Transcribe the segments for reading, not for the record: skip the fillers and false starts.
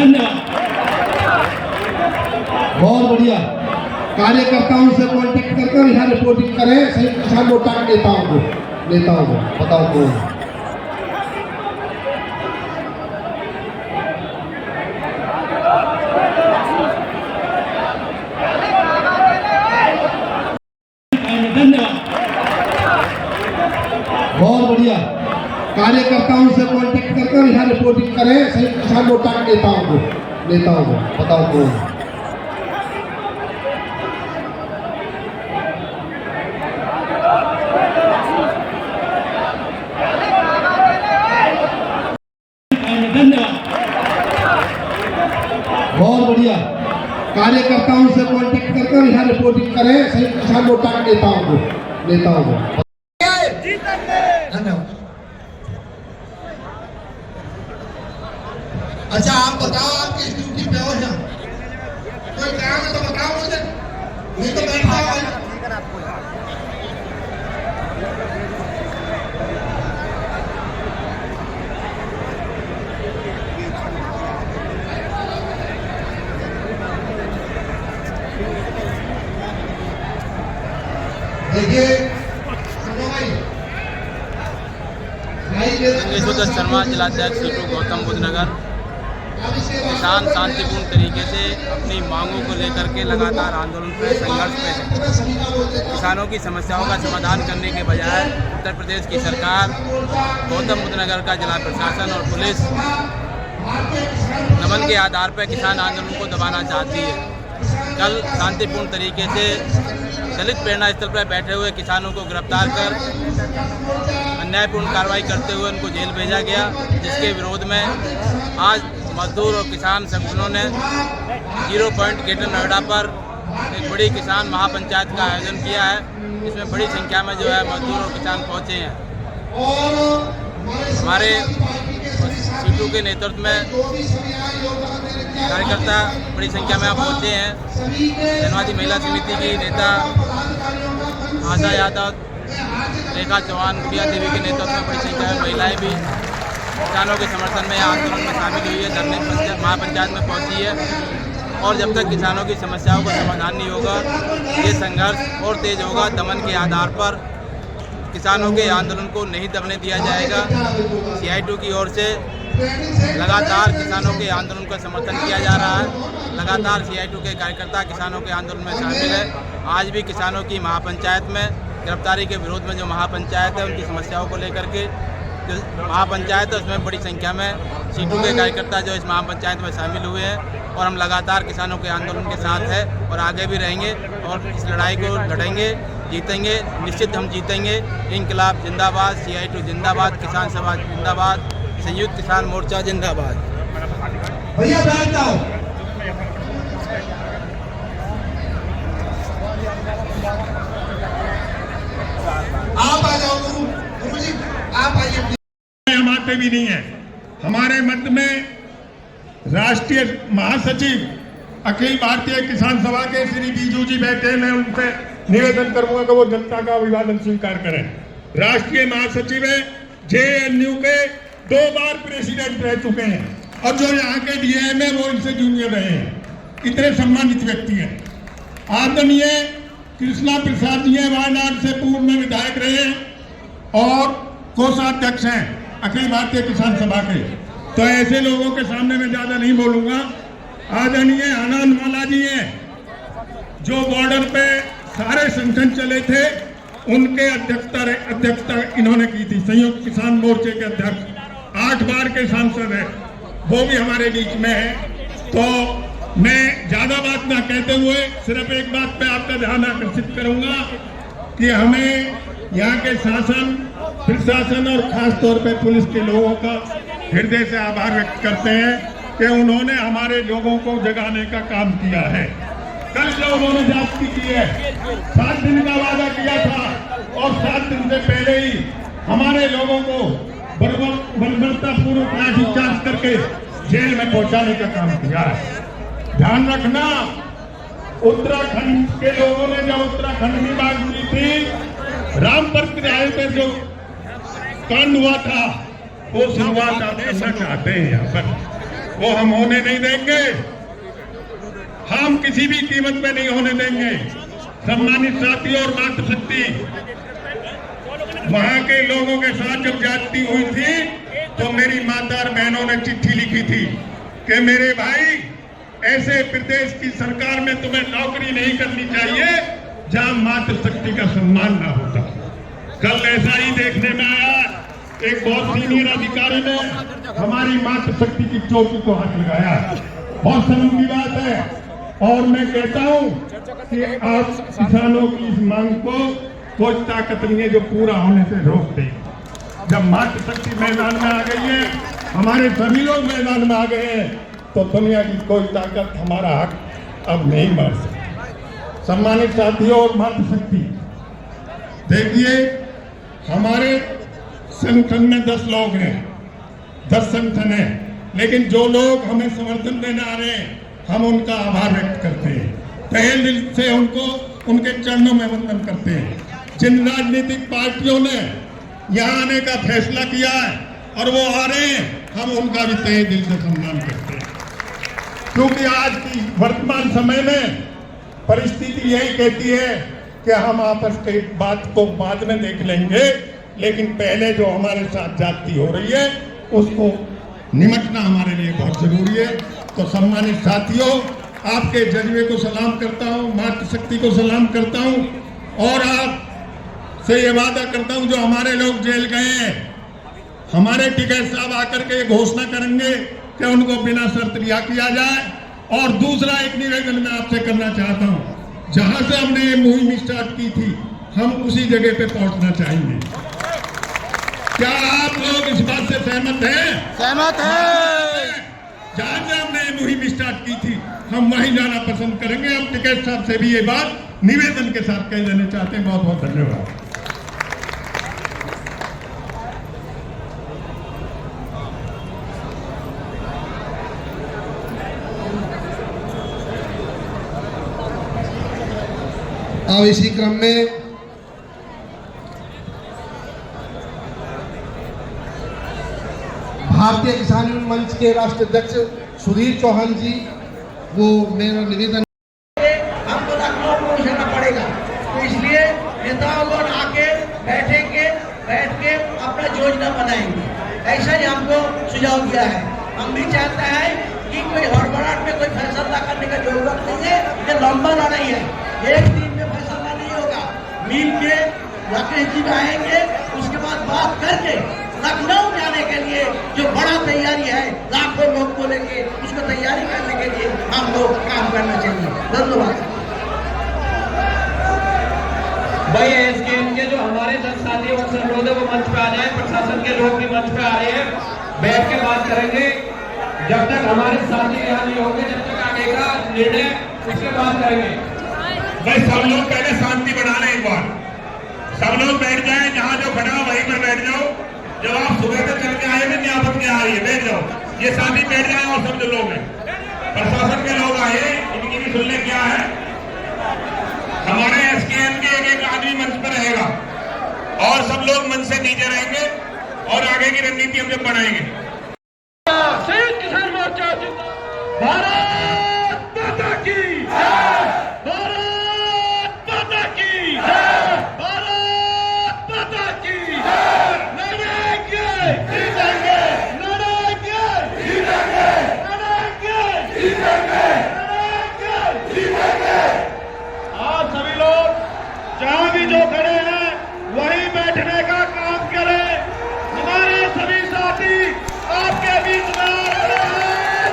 धन्यवाद। बहुत बढ़िया। कार्यकर्ताओं से कॉन्टेक्ट करके यहाँ रिपोर्टिंग करें सही किसान मोर्चा के नेताओं को बताओ कौन। धन्यवाद। बहुत बढ़िया। कार्यकर्ताओं से कॉन्टेक्ट करके यहाँ रिपोर्टिंग करें सही किसान मोर्चा के नेताओं को बताओ कौन। धन्यवाद। बहुत बढ़िया। कार्यकर्ताओं से कॉन्टेक्ट करके यहाँ रिपोर्टिंग करें सही किसान मोर्चा के नेताओं को। धन्यवाद। अच्छा आप बताओ, आप किस ड्यूटी पे हो? यहाँ कोई काम है तो बताओ मुझे, नहीं तो बैठ जाओ। देखिए योगेश्वर शर्मा, जिलाध्यक्ष सीटू गौतम बुद्ध नगर। किसान शांतिपूर्ण तरीके से अपनी मांगों को लेकर के लगातार आंदोलन पे संघर्ष पे है। किसानों की समस्याओं का समाधान करने के बजाय उत्तर प्रदेश की सरकार, गौतम बुद्ध नगर का जिला प्रशासन और पुलिस दमन के आधार पर किसान आंदोलन को दबाना चाहती है। कल शांतिपूर्ण तरीके से दलित प्रेरणा स्थल पर बैठे हुए किसानों को गिरफ्तार कर अन्यायपूर्ण कार्रवाई करते हुए उनको जेल भेजा गया, जिसके विरोध में आज मजदूर और किसान संगठनों ने 0 पॉइंट ग्रेटर नोएडा पर एक बड़ी किसान महापंचायत का आयोजन किया है। इसमें बड़ी संख्या में जो है मजदूर और किसान पहुंचे हैं। हमारे सीटू के नेतृत्व में कार्यकर्ता बड़ी संख्या में पहुंचे हैं। जनवादी महिला समिति की नेता आशा यादव, रेखा चौहान, गुड़िया देवी के नेतृत्व में बड़ी संख्या में महिलाएं भी किसानों के समर्थन में आंदोलन में शामिल हुई है, धरने महापंचायत में पहुंची है। और जब तक किसानों की समस्याओं का समाधान नहीं होगा, ये संघर्ष और तेज होगा। दमन के आधार पर किसानों के आंदोलन को नहीं दबने दिया जाएगा। CI2 की ओर से लगातार किसानों के आंदोलन का समर्थन किया जा रहा है। लगातार CI2 के कार्यकर्ता किसानों के आंदोलन में शामिल है। आज भी किसानों की महापंचायत में गिरफ्तारी के विरोध में जो महापंचायत है, उनकी समस्याओं को लेकर के जो महापंचायत है, उसमें बड़ी संख्या में सीटू के कार्यकर्ता जो इस महापंचायत में शामिल हुए हैं। और हम लगातार किसानों के आंदोलन के साथ है और आगे भी रहेंगे और इस लड़ाई को लड़ेंगे, जीतेंगे, निश्चित हम जीतेंगे। इंकलाब जिंदाबाद, CI2 जिंदाबाद, किसान सभा जिंदाबाद, संयुक्त किसान मोर्चा जिंदाबाद। भैया बैठ जाओ। आप आ जाओ गुरु जी, आप आइए। हमारे भी नहीं है। हमारे मत में राष्ट्रीय महासचिव अखिल भारतीय किसान सभा के श्री बीजू जी बैठे। मैं उनसे निवेदन करूंगा कि वो जनता का अभिवादन स्वीकार करें। राष्ट्रीय महासचिव है, JNU के 2 बार प्रेसिडेंट रह चुके हैं और जो यहाँ के DIM है वो इनसे जूनियर रहे हैं। इतने सम्मानित व्यक्ति हैं। आदरणीय कृष्णा प्रसाद जी हैं, वायनाड से पूर्व में विधायक रहे हैं और कोषाध्यक्ष हैं अखिल भारतीय किसान सभा के। तो ऐसे लोगों के सामने मैं ज्यादा नहीं बोलूंगा। आदरणीय आनंद माला जी हैं, जो बॉर्डर पे सारे संगठन चले थे, उनके अध्यक्षता इन्होंने की थी। संयुक्त किसान मोर्चे के अध्यक्ष 8 बार के सांसद हैं, वो भी हमारे बीच में है। तो मैं ज्यादा बात ना कहते हुए सिर्फ एक बात पे आपका ध्यान आकर्षित करूंगा कि हमें यहाँ के शासन, प्रशासन और खास तौर पे पुलिस के लोगों का हृदय से आभार व्यक्त करते हैं कि उन्होंने हमारे लोगों को जगाने का काम किया है। कल जो उन्होंने जाति की है, 7 दिन का वादा किया था और 7 दिन से पहले ही हमारे लोगों को बर्बरतापूर्वक लाठीचार्ज करके जेल में पहुंचाने का काम किया है। ध्यान रखना, उत्तराखंड के लोगों ने जब उत्तराखंड की बात की थी, रामपुर किराए पे जो कांड हुआ था, वो शुरुआत आप करना चाहते हैं यहाँ पर। वो हम होने नहीं देंगे, हम किसी भी कीमत पे नहीं होने देंगे। सम्मानित साथियों और मातृशक्ति, वहां के लोगों के साथ जब ज्यादती हुई थी तो मेरी माता और बहनों ने चिट्ठी लिखी थी कि मेरे भाई, ऐसे प्रदेश की सरकार में तुम्हें नौकरी नहीं करनी चाहिए जहां मातृशक्ति का सम्मान ना होता। कल ऐसा ही देखने में आया, एक बहुत सीनियर अधिकारी ने हमारी मातृशक्ति की चौकी को हाथ लगाया। बहुत शर्म की बात है, और मैं कहता हूं कि आप किसानों की इस मांग को कोई ताकत नहीं है जो पूरा होने से रोक दे। जब मातृशक्ति मैदान में आ गई है, हमारे सभी लोग मैदान में आ गए हैं, तो दुनिया की कोई ताकत हमारा हक अब नहीं मार सकती। सम्मानित साथियों और मातृशक्ति, देखिए हमारे संगठन में 10 लोग हैं, 10 संगठन हैं, लेकिन जो लोग हमें समर्थन देने आ रहे हैं, हम उनका आभार व्यक्त करते हैं, तहे दिल से उनको उनके चरणों में वंदन करते हैं। जिन राजनीतिक पार्टियों ने यहाँ आने का फैसला किया है और वो आ रहे हैं, हम उनका भी तहे दिल से सम्मान करते हैं, क्योंकि आज की वर्तमान समय में परिस्थिति यही कहती है कि हम आपस की बात को बाद में देख लेंगे, लेकिन पहले जो हमारे साथ जाति हो रही है उसको निमटना हमारे लिए बहुत जरूरी है। तो सम्मानित साथियों, आपके जज्बे को सलाम करता हूं, मातृशक्ति को सलाम करता हूं, और आप से ये वादा करता हूं, जो हमारे लोग जेल गए हैं, हमारे टिकैत साहब आकर के घोषणा करेंगे कि उनको बिना शर्त रिहा किया जाए। और दूसरा एक निवेदन मैं आपसे करना चाहता हूं, जहां से हमने ये मुहिम स्टार्ट की थी, हम उसी जगह पे पहुंचना चाहेंगे। क्या आप लोग इस बात से सहमत हैं? सहमत है। जहां से हमने ये मुहिम स्टार्ट की थी, हम वहीं जाना पसंद करेंगे। हम टिकैत साहब से भी ये बात निवेदन के साथ कह देना चाहते हैं। बहुत बहुत धन्यवाद। अब इसी क्रम में भारतीय किसान यूनियन मंच के राष्ट्रीय अध्यक्ष सुधीर चौहान जी, वो मेरा निवेदन, हमको लखनऊ पहुंचना पड़ेगा, तो इसलिए नेताओं को आके बैठेंगे, बैठ के अपना योजना बनाएंगे। ऐसा ही हमको सुझाव दिया है। हम भी चाहते हैं कि कोई हड़बड़ाहट में कोई फैसला करने की जरूरत नहीं है, ये लंबा लड़ाई है, एक दिन में फैसला नहीं होगा। मिल के राकेश जी आएंगे, उसके बाद बात करके लखनऊ जाने के लिए जो बड़ा तैयारी है, लाखों लोग को लेके उसको तैयारी करने के लिए हम लोग काम करना चाहिए। धन्यवाद। भाई एसकेएम के जो हमारे 10 साथी और अनुरोध है वो मंच पे आ जाए, प्रशासन के लोग भी मंच पे आ रहे हैं, बैठ के बात करेंगे। जब तक हमारे साथी यहाँ नहीं होंगे, जब तक आगे का निर्णय उसके बाद करेंगे। भाई सब लोग पहले शांति बना लें, एक बार सब लोग बैठ जाए, जहाँ जो खड़ा हो वहीं पर बैठ जाओ। जब आप सुबह से चल के आए थे, नियामत के आ रही है, बैठ जाओ, ये साथी बैठ जाए। और सब जो लोग हैं, प्रशासन के लोग आए, इनकी भी सुन ले क्या है। हमारे एसकेएम के एक आदमी मंच पर रहेगा और सब लोग मंच से नीचे रहेंगे और आगे की रणनीति हम जब बनाएंगे। संयुक्त किसान मोर्चा भारत माता की जय, भारत माता की जय, भारत माता की जय। लड़ेंगे जीतेंगे, लड़ेंगे जीतेंगे, लड़ेंगे जीतेंगे, लड़ेंगे जीतेंगे। आप सभी लोग जहां भी जो खड़े हैं वहीं बैठने का काम करें। हमारे सभी साथी आपके बीच में आ रहे हैं।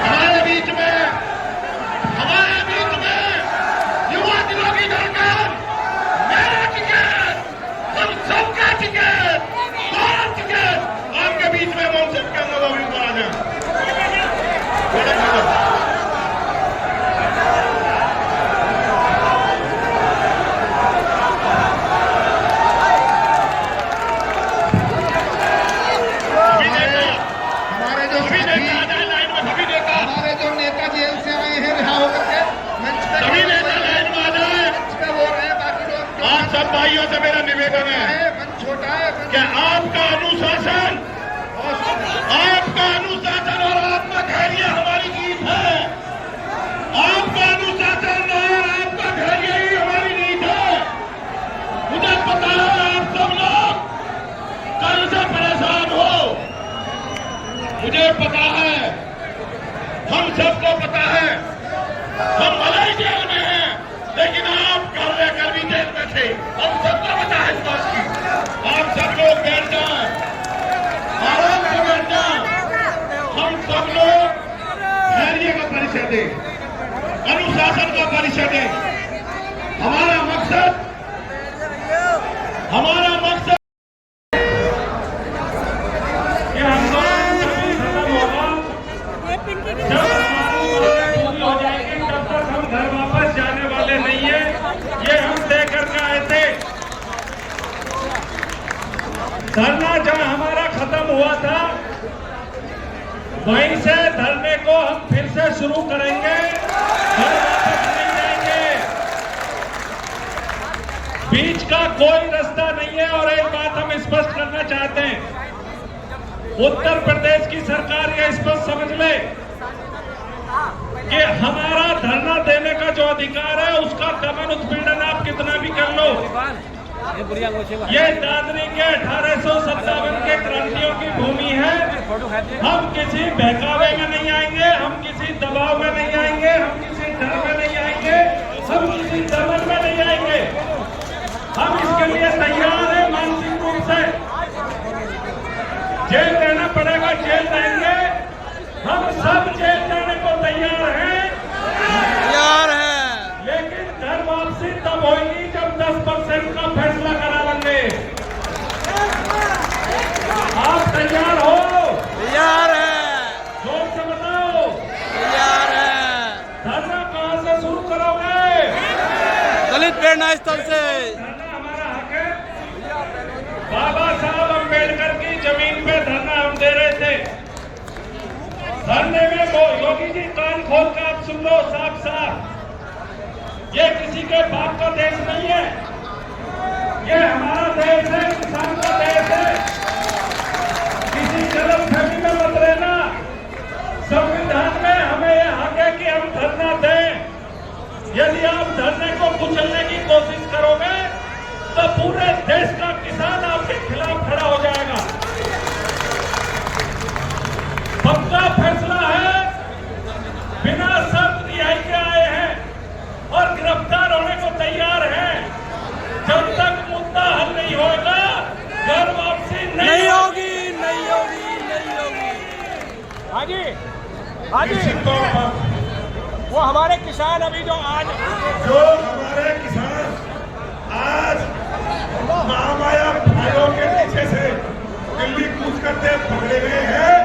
हमारे बीच में युवा दिलों की धड़कन, मेरा टिकट, हम सबका टिकट, भारत टिकट, आपके बीच में मौसम के अंदर ऊपर आ जाए। हमारे जो नेता जेल से आए हैं रिहा होकर के मंच पे सभी नेता लाइन में आ जाए। मंच पे बोल रहे हैं, बाकी लोग आप सब भाइयों से मेरा निवेदन है मंच छोटा है कि आपका अनुशासन और आपका धैर्य हमारी जीत है। आपका अनुशासन और आपका धैर्य ही हमारी जीत है। मुझे पता है आप सब लोग कल से परेशान हो, मुझे पता है, हम सबको पता है, हम भले ही जेल में हैं, लेकिन आप कर लेकर भी जेल में थे। हम सबको पता है इस बात की। आप सब लोग बैठ जाएं, आराम से बैठ जाएं। हम सब लोग धैर्य का परिचय दें, अनुशासन का परिचय दें। हमारा मकसद ये आंदोलन जब खत्म होगा, जब हमारी मांगें पूरी हो जाएगी, तब तक हम घर वापस जाने वाले नहीं है। ये हम तय करके आए थे। धरना जहाँ हमारा खत्म हुआ था, वहीं से धरने को हम फिर से शुरू करेंगे। घर वापस नहीं जाएंगे। बीच का कोई रास्ता नहीं है। और एक बात हम स्पष्ट करना चाहते हैं, उत्तर प्रदेश की सरकार ये स्पष्ट समझ ले कि हमारा धरना देने का जो अधिकार है, उसका दमन उत्पीड़न आप कितना भी कर लो। ये दादरी के 1857 के क्रांतियों की भूमि है। हम किसी बहकावे में नहीं आएंगे, हम किसी दबाव में नहीं आएंगे, हम किसी डर में नहीं आएंगे, हम किसी दमन में नहीं आएंगे। हम इसके लिए तैयार हैं मानसिक रूप से। जेल रहना पड़ेगा, जेल रहेंगे। हम सब जेल जाने को तैयार हैं, लेकिन घर वापसी तब होगी जब 10% का फैसला करा लेंगे। आप तैयार हो? तैयार है, जोर से बताओ। तैयार है। धरना कहां से शुरू करोगे? दलित प्रेरणा स्थल से। धरना हमारा हक है। बाबा साहब अम्बेडकर की जमीन पे धरना हम दे रहे थे। धरने में योगी जी कान खोल कर आप सुन लो साफ साफ, ये किसी के बाप का देश नहीं है, ये हमारा देश है, किसान का देश है। किसी गलतफहमी में मत रहना। संविधान में हमें यह हक है कि हम धरना दें। यदि आप धरने को कुचलने की कोशिश करोगे तो पूरे देश का किसान आपके खिलाफ खड़ा हो जाएगा। पक्का फैसला है, बिना शर्त रिहाई के आए हैं और गिरफ्तार होने को तैयार हैं। जब तक मुद्दा हल नहीं होगा, घर वापसी नहीं होगी। हाजी वो हमारे किसान अभी जो आज जो हमारे किसान आज महामाया भाइयों के पीछे से दिल्ली कूच करते पकड़े गए हैं,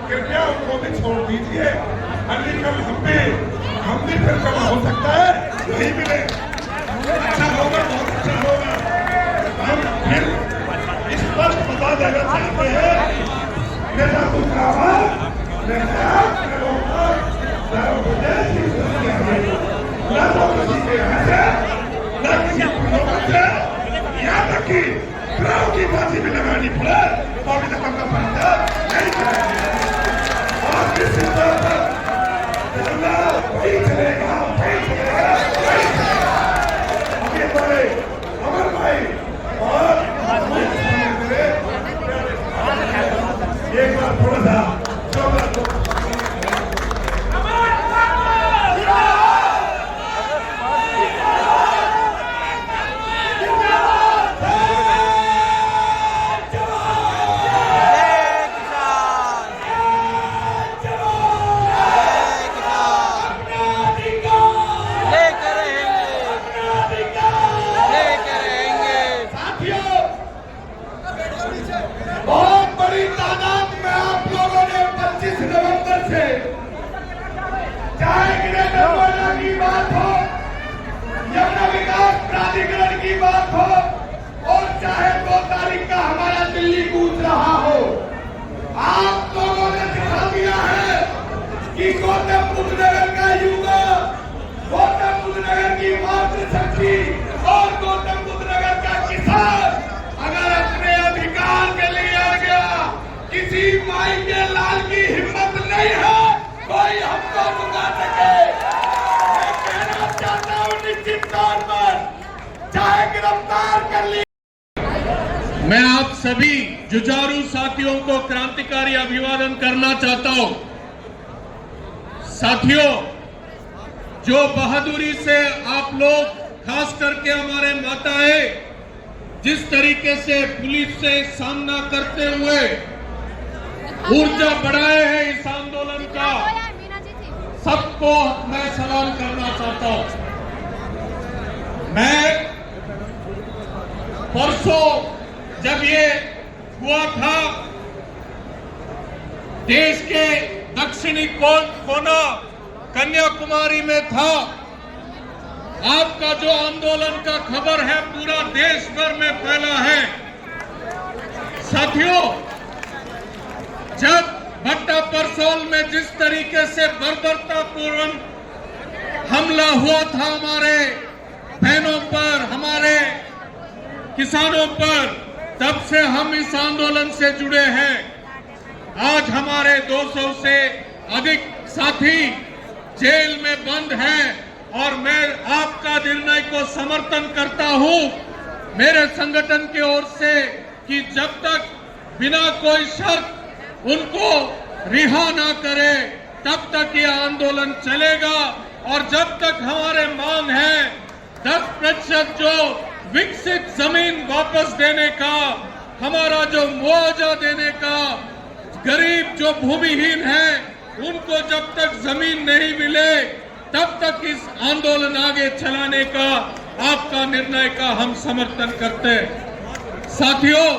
कृपया उनको भी छोड़ दीजिए। अगली कल हम भी फिर कल हो सकता है नहीं मिले। अच्छा होगा, बहुत अच्छा होगा। हम फिर स्पष्ट बता देना चाहते हैं, मेरा दूसरा यहाँ तक की चुनाव की बाजी भी लगानी पड़े तो अभी तक हमका फायदा नहीं करेंगे। और किसी तरह पर वही चलेगा, वही चलेगा, वही चलेगा। अभी हमारे अमर भाई और एक बार थोड़ा सा चाहे ग्रेटर नोएडा की बात हो, यमुना विकास प्राधिकरण की बात हो, और चाहे 2 तारीख का हमारा दिल्ली कूद रहा हो, आप लोगों ने दिखा दिया है कि गौतम बुद्ध नगर का युवा, गौतम बुद्ध नगर की मातृशक्ति और गौतम बुद्ध नगर का किसान अगर अपने अधिकार के लिए आ गया, किसी माई के लाल की हिम्मत नहीं है कोई हमको रुका सके। मैं कहना चाहता हूं निश्चित तौर पर चाहे गिरफ्तार कर लिया। मैं आप सभी जुझारू साथियों को क्रांतिकारी अभिवादन करना चाहता हूं। साथियों, जो बहादुरी से आप लोग, खास करके हमारे माताएं, जिस तरीके से पुलिस से सामना करते हुए ऊर्जा बढ़ाए हैं इस आंदोलन का, सबको मैं सलाम करना चाहता हूं। मैं परसों जब ये हुआ था, देश के दक्षिणी कोना कन्याकुमारी में था, आपका जो आंदोलन का खबर है पूरा देश भर में फैला है। साथियों, जब भट्टा परसोल में जिस तरीके से बर्बरतापूर्ण हमला हुआ था हमारे बहनों पर, हमारे किसानों पर, तब से हम इस आंदोलन से जुड़े हैं। आज हमारे 200 से अधिक साथी जेल में बंद हैं और मैं आपका निर्णय को समर्थन करता हूं मेरे संगठन की ओर से कि जब तक बिना कोई शर्त उनको रिहा ना करे तब तक ये आंदोलन चलेगा। और जब तक हमारे मांग है 10% जो विकसित जमीन वापस देने का, हमारा जो मुआवजा देने का, गरीब जो भूमिहीन है उनको जब तक जमीन नहीं मिले तब तक इस आंदोलन आगे चलाने का, आपका निर्णय का हम समर्थन करते हैं। साथियों,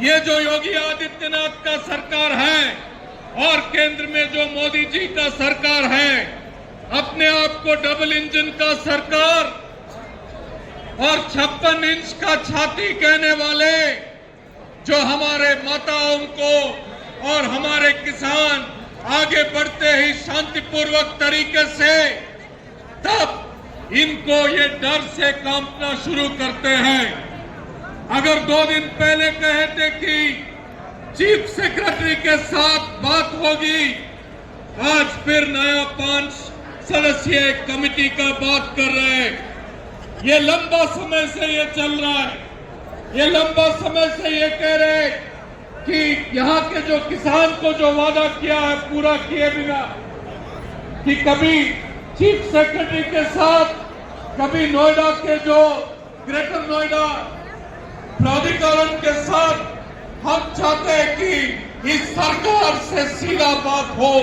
ये जो योगी आदित्यनाथ का सरकार है और केंद्र में जो मोदी जी का सरकार है, अपने आप को डबल इंजन का सरकार और 56 इंच का छाती कहने वाले जो हमारे माताओं को और हमारे किसान आगे बढ़ते ही शांतिपूर्वक तरीके से, तब इनको ये डर से कांपना शुरू करते हैं। अगर 2 दिन पहले कहे थे कि चीफ सेक्रेटरी के साथ बात होगी, आज फिर नया 5 सदस्यीय कमेटी का बात कर रहे हैं। ये लंबा समय से ये चल रहा है, ये लंबा समय से ये कह रहे हैं कि यहाँ के जो किसान को जो वादा किया है पूरा किए बिना, कि कभी चीफ सेक्रेटरी के साथ, कभी नोएडा के जो ग्रेटर नोएडा प्राधिकरण के साथ, हम चाहते हैं कि इस सरकार से सीधा बात हो।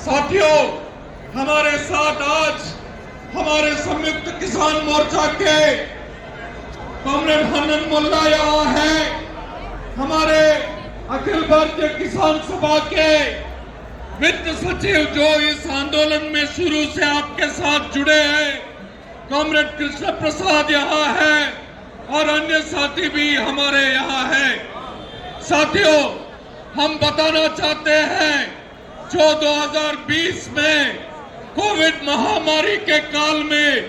साथियों, हमारे साथ आज हमारे संयुक्त किसान मोर्चा के कॉमरेड हनन मुल्ला यहाँ है, हमारे अखिल भारतीय किसान सभा के वित्त सचिव जो इस आंदोलन में शुरू से आपके साथ जुड़े हैं, कॉमरेड कृष्ण प्रसाद यहाँ है और अन्य साथी भी हमारे यहाँ हैं। साथियों, हम बताना चाहते हैं, जो 2020 में कोविड महामारी के काल में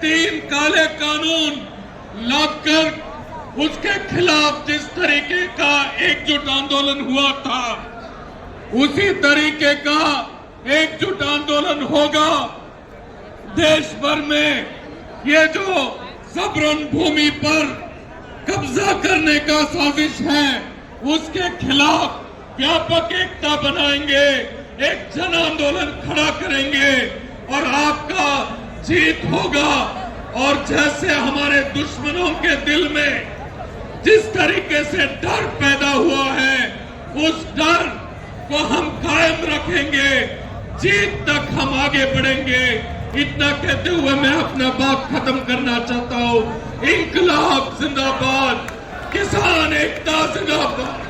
3 काले कानून लाकर उसके खिलाफ जिस तरीके का एकजुट आंदोलन हुआ था, उसी तरीके का एकजुट आंदोलन होगा देश भर में। ये जो जबरन भूमि पर कब्जा करने का साजिश है, उसके खिलाफ व्यापक एकता बनाएंगे, एक जन आंदोलन खड़ा करेंगे और आपका जीत होगा। और जैसे हमारे दुश्मनों के दिल में जिस तरीके से डर पैदा हुआ है, उस डर को हम कायम रखेंगे, जीत तक हम आगे बढ़ेंगे। इतना कहते हुए मैं अपना बात खत्म करना चाहता हूँ। इंकलाब जिंदाबाद, किसान एकता जिंदाबाद।